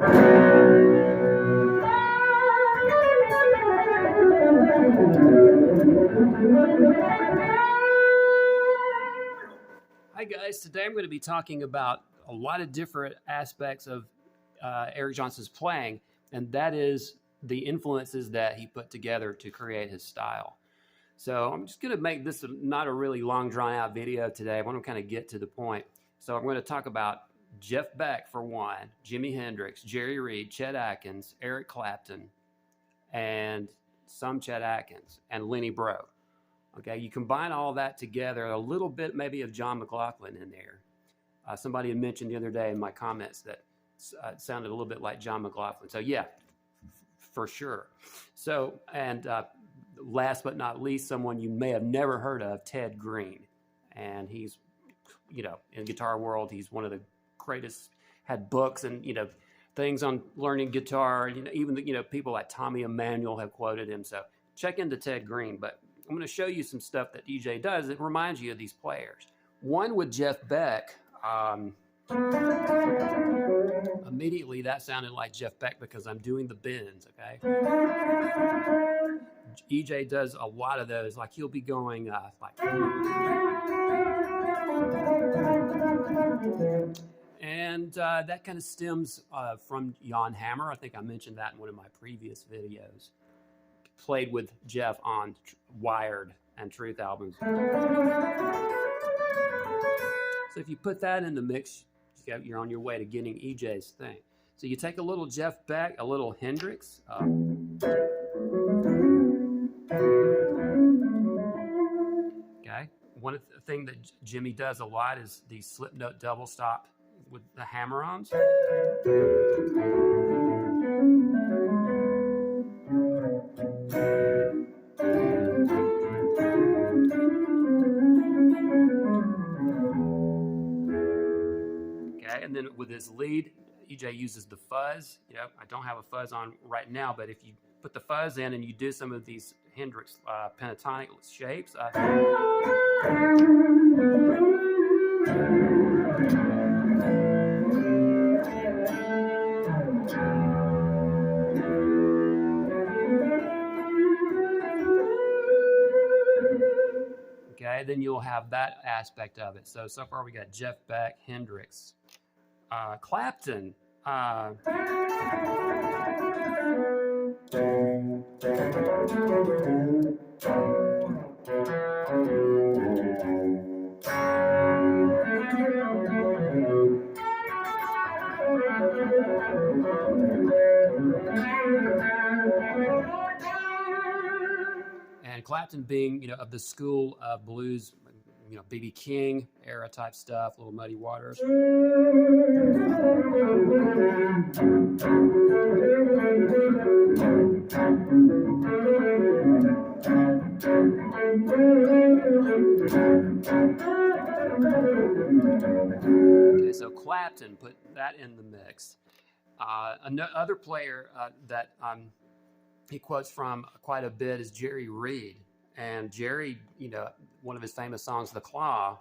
Hi guys, today I'm going to be talking about a lot of different aspects of Eric Johnson's playing, and that is the influences that he put together to create his style. So I'm just going to make this not a really long drawn out video today. I want to kind of get to the point. So I'm going to talk about Jeff Beck for one, Jimi Hendrix, Jerry Reed, Chet Atkins, Eric Clapton, and some Chet Atkins, and Lenny Breau. Okay, you combine all that together, a little bit maybe of John McLaughlin in there. Somebody had mentioned the other day in my comments that it sounded a little bit like John McLaughlin. So yeah, for sure. So, and last but not least, someone you may have never heard of, Ted Greene. And he's, you know, in the guitar world, he's one of the greatest, had books and, you know, things on learning guitar. You know, even, you know, people like Tommy Emmanuel have quoted him. So check into Ted Greene. But I'm going to show you some stuff that EJ does that reminds you of these players. One with Jeff Beck, immediately that sounded like Jeff Beck because I'm doing the bends, okay? EJ does a lot of those, like he'll be going like... And that kind of stems from Jan Hammer. I think I mentioned that in one of my previous videos. Played with Jeff on Wired and Truth albums. So if you put that in the mix, you're on your way to getting EJ's thing. So you take a little Jeff Beck, a little Hendrix. Okay. One thing that Jimmy does a lot is the slip note double stop with the hammer-ons. And then with his lead, EJ uses the fuzz. You know, I don't have a fuzz on right now, but if you put the fuzz in and you do some of these Hendrix pentatonic shapes, okay, then you'll have that aspect of it. So far we got Jeff Beck, Hendrix, Clapton. And Clapton being, you know, of the school of blues, you know, B.B. King era type stuff, Little Muddy Waters. Okay, so Clapton, put that in the mix. Another player that he quotes from quite a bit is Jerry Reed. And Jerry, you know, one of his famous songs, The Claw.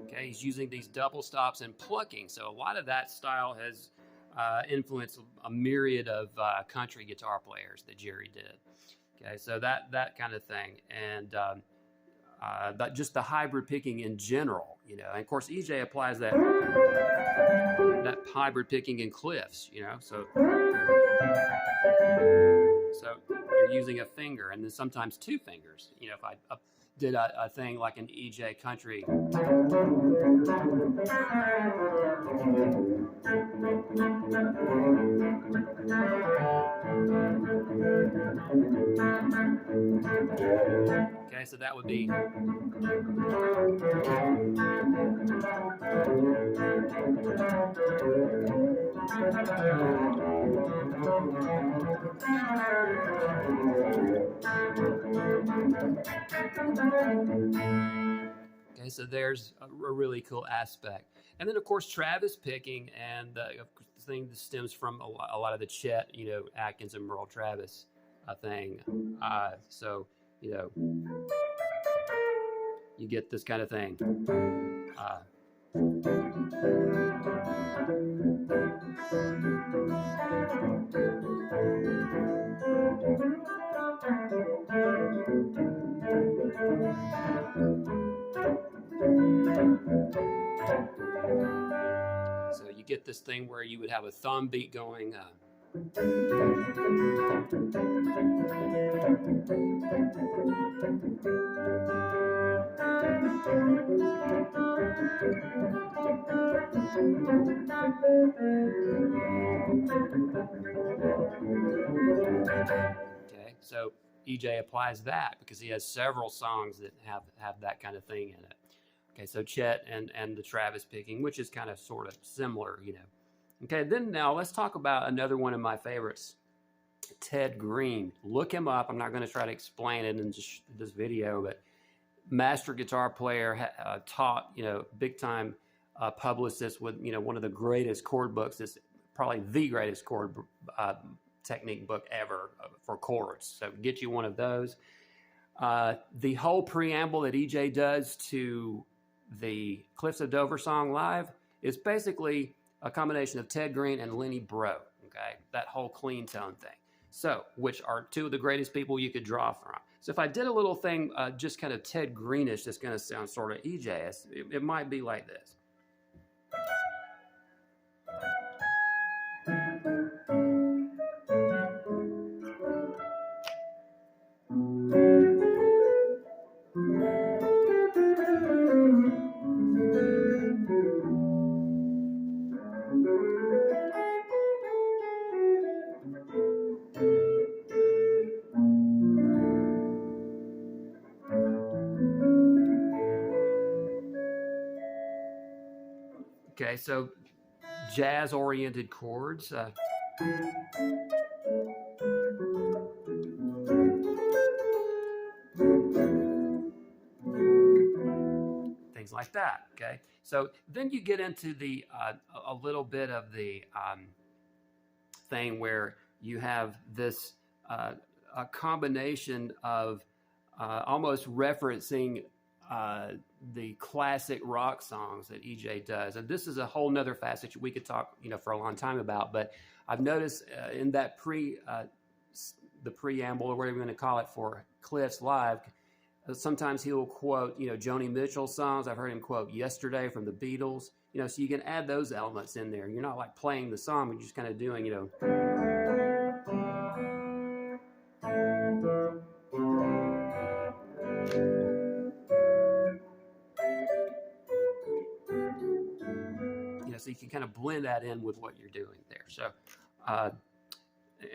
Okay, he's using these double stops and plucking. So a lot of that style has influenced a myriad of country guitar players that Jerry did. Okay, so that kind of thing. And just the hybrid picking in general, you know, and of course EJ applies that hybrid picking in Cliffs, you know, so you're using a finger and then sometimes two fingers, you know, if I did a thing like an EJ country. Okay, so that would be. Okay, so there's a really cool aspect. And then, of course, Travis picking and the thing that stems from a lot of the Chet, Atkins and Merle Travis thing. So, you get this kind of thing. So you get this thing where you would have a thumb beat going. Okay, so EJ applies that because he has several songs that have that kind of thing in it. Okay, so Chet and the Travis picking, which is kind of sort of similar, Okay, then now let's talk about another one of my favorites, Ted Greene. Look him up. I'm not going to try to explain it in just this video, but master guitar player, taught, big time publicist with, one of the greatest chord books. It's probably the greatest chord technique book ever for chords. So get you one of those. The whole preamble that EJ does to the Cliffs of Dover song live is basically a combination of Ted Greene and Lenny Breau. Okay, that whole clean tone thing. So, which are two of the greatest people you could draw from. So if I did a little thing, just kind of Ted Greene-ish, that's going to sound sort of EJ, it might be like this. Okay, so jazz-oriented chords. Things like that, okay? So then you get into the a little bit of the thing where you have this a combination of almost referencing the classic rock songs that EJ does. And this is a whole nother facet we could talk, for a long time about, but I've noticed in that the preamble, or whatever you want to call it, for Cliff's Live, sometimes he'll quote, Joni Mitchell songs. I've heard him quote Yesterday from the Beatles, so you can add those elements in there. You're not like playing the song, but you're just kind of doing, so you can kind of blend that in with what you're doing there. So,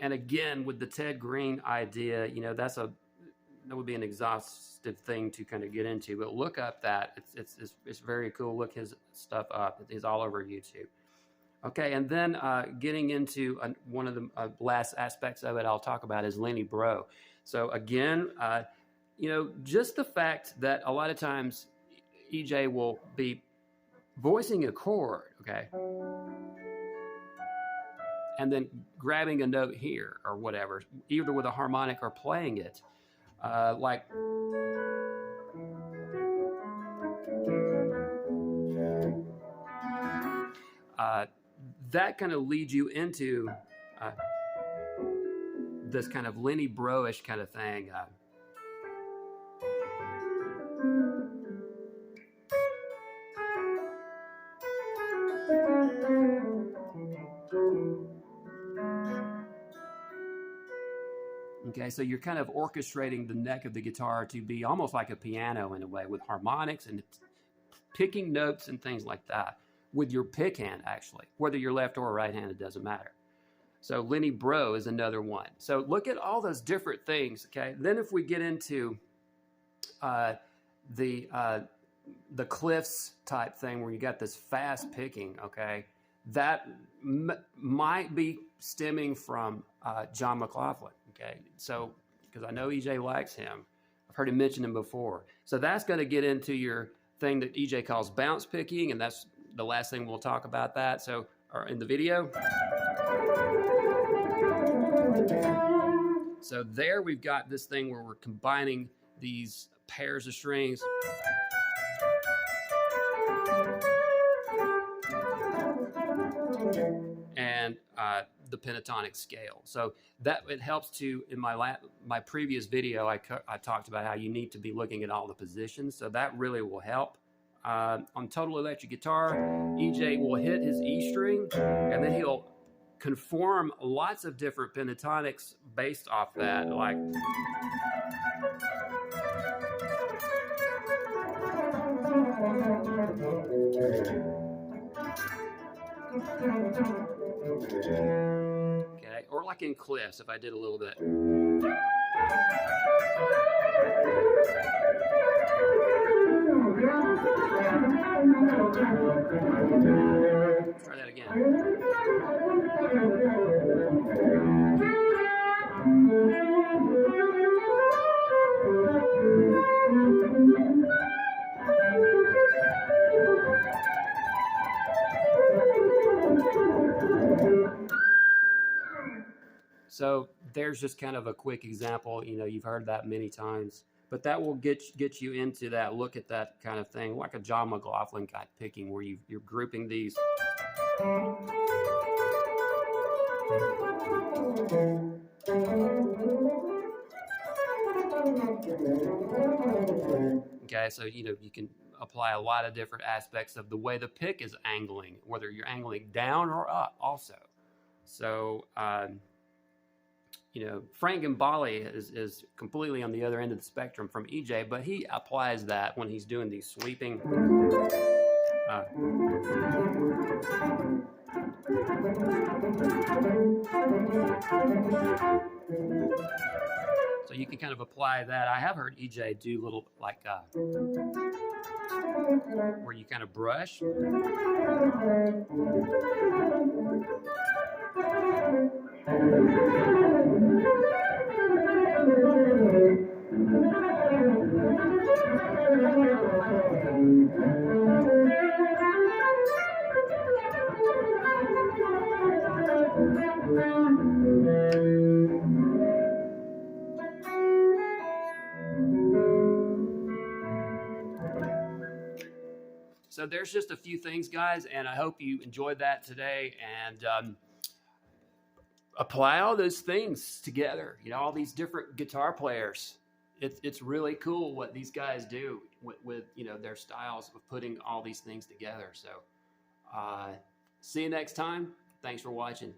and again, with the Ted Greene idea, that would be an exhaustive thing to kind of get into, but look up that. It's very cool. Look his stuff up. It's all over YouTube. Okay, and then getting into one of the last aspects of it I'll talk about is Lenny Breau. So again, just the fact that a lot of times EJ will be voicing a chord, okay, and then grabbing a note here or whatever, either with a harmonic or playing it, like that kind of leads you into this kind of Lenny Breau-ish kind of thing. Okay, so you're kind of orchestrating the neck of the guitar to be almost like a piano in a way, with harmonics and picking notes and things like that, with your pick hand, actually. Whether you're left or right-handed, doesn't matter. So Lenny Breau is another one. So look at all those different things, okay? Then if we get into the Cliffs type thing where you got this fast picking, okay, that might be stemming from John McLaughlin, okay? So, because I know EJ likes him. I've heard him mention him before. So that's going to get into your thing that EJ calls bounce picking, and that's the last thing we'll talk about that. So or in the video. So there we've got this thing where we're combining these pairs of strings. And the pentatonic scale. So that it helps to, in my previous video, I talked about how you need to be looking at all the positions. So that really will help. On total electric guitar, EJ will hit his E string, and then he'll conform lots of different pentatonics based off that, like okay, or like in cliffs, if I did a little bit. Try that again. So there's just kind of a quick example. You know, you've heard that many times, but that will get you into that look at that kind of thing, like a John McLaughlin kind of picking, where you're grouping these. Okay, so you know you can apply a lot of different aspects of the way the pick is angling, whether you're angling down or up also. So you know, Frank Gambale is completely on the other end of the spectrum from EJ, but he applies that when he's doing these sweeping. So you can kind of apply that. I have heard EJ do little like where you kind of brush. So there's just a few things, guys, and I hope you enjoyed that today, and apply all those things together. You know, all these different guitar players. It's really cool what these guys do with you know, their styles of putting all these things together. So see you next time. Thanks for watching.